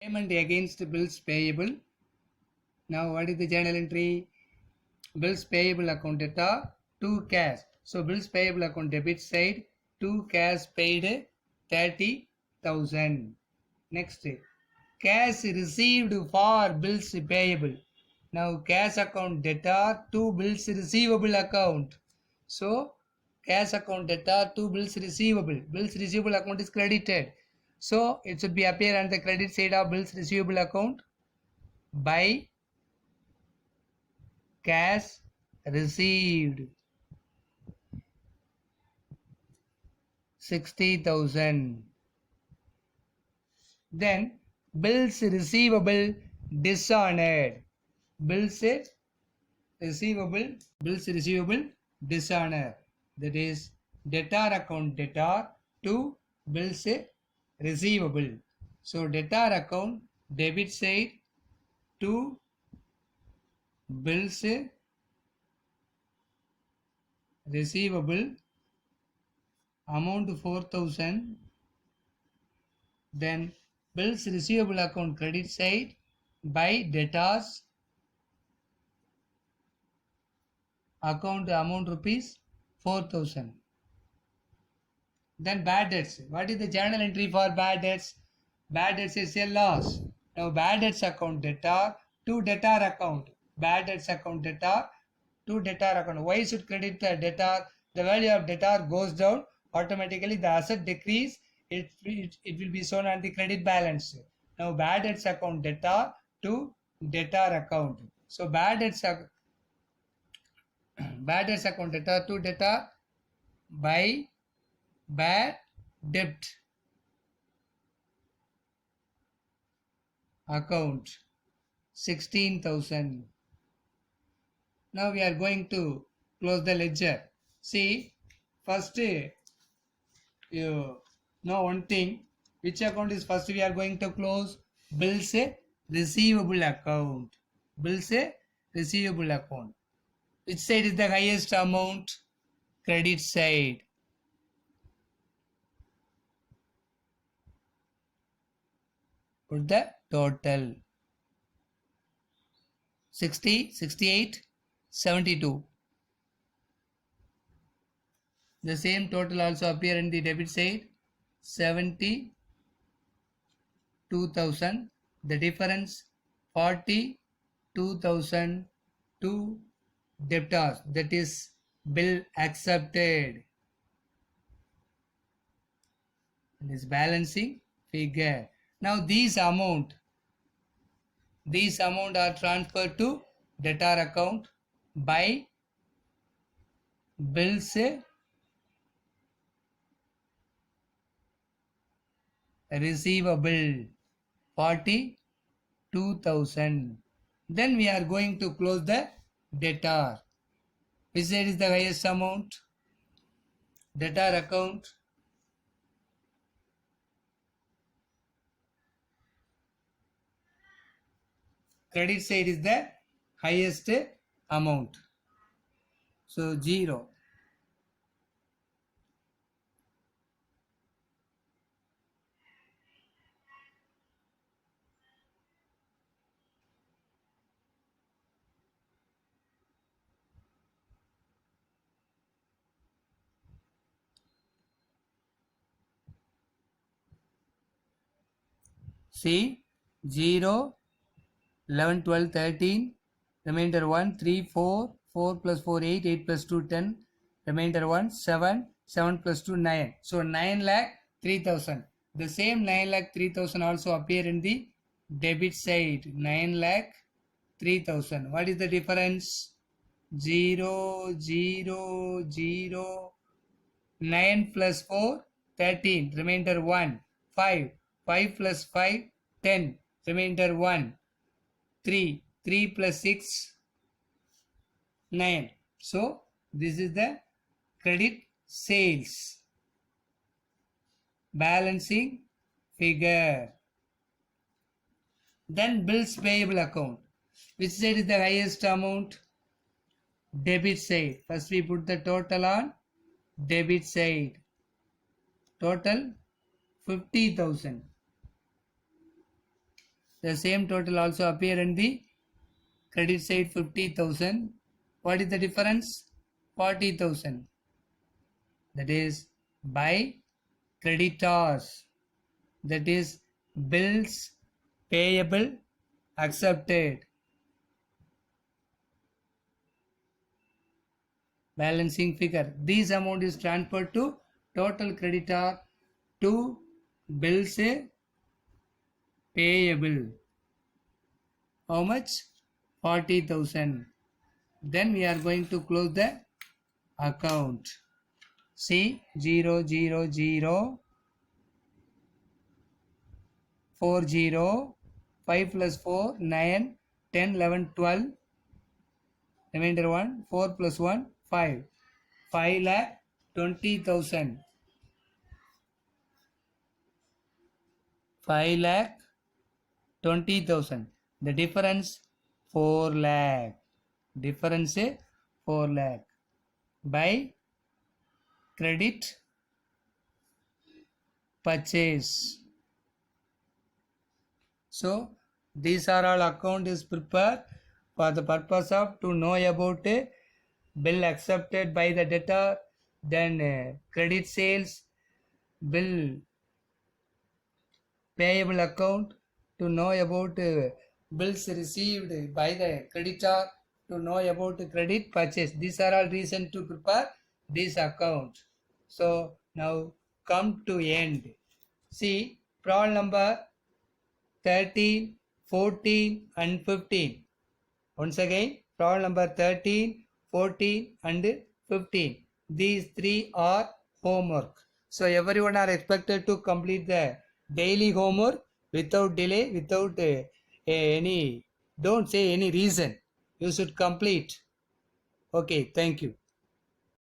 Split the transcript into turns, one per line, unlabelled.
Payment against bills payable. Now what is the journal entry? Bills payable account data to cash. So bills payable account debit side to cash paid 30,000. Next, cash received for bills payable. Now cash account data to bills receivable account. So cash account data to bills receivable. Bills receivable account is credited. So it should be appear on the credit side of bills receivable account by cash received 60,000. Then bills receivable dishonored. Bills receivable dishonor. That is debtor account debtor to bills receivable. So debtor account debit side to bills receivable amount 4,000. Then bills receivable account credit side by debtors account amount rupees 4,000. Then bad debts. What is the journal entry for bad debts? Bad debts is a loss. Now bad debts account debtor to debtor account. Bad debts account debtor to debtor account. Why should credit the debtor? The value of debtor goes down. Automatically the asset decrease. It will be shown on the credit balance. Now bad debts account debtor to debtor account. So bad debts account debtor to debtor by bad debt account 16,000. Now we are going to close the ledger. See, first you know one thing, which account is first we are going to close? Bills receivable account. Bills receivable account. Which side is the highest amount? Credit side. Put the total 60, 68, 72. The same total also appear in the debit side 72,000. The difference 42,000 to debtors, that is bill accepted. This balancing figure. Now these amount are transferred to debtor account by bills receivable 42,000. Then we are going to close the debtor. Which side is the highest amount? Debtor account. Credit side is the highest amount. So 0. See 0, 11, 12, 13, remainder 1, 3, 4, 4 plus 4, 8, 8 plus 2, 10, remainder 1, 7, 7 plus 2, 9. So 9,03,000. The same 9,03,000 also appear in the debit side. 9,03,000. What is the difference? 0, 0, 0. 9 plus 4, 13. Remainder 1, 5. 5 plus 5, 10. Remainder 1. 3 plus 6, 9. So this is the credit sales balancing figure. Then bills payable account. Which side is the highest amount? Debit side. First we put the total on debit side. Total 50,000. The same total also appear in the credit side 50,000. What is the difference? 40,000. That is by creditors. That is bills payable accepted. Balancing figure. This amount is transferred to total creditor to bills payable. How much? 40,000. Then we are going to close the account. See 0 0 0 4 0 5 plus 4 9 10 11 12 remainder 1 4 plus 1 5 5 lakh 20,000 5 lakh 20,000. The difference 4 lakh. Difference 4 lakh by credit purchase. So these are all account is prepared for the purpose of to know about bill accepted by the debtor, then credit sales, bill payable account, to know about bills received by the creditor, to know about credit purchase. These are all reasons to prepare this account. So now come to end. See problem number 13, 14 and 15. Once again, problem number 13, 14 and 15. These three are homework. So everyone are expected to complete the daily homework without delay, without any, don't say any reason. You should complete. Okay, thank you.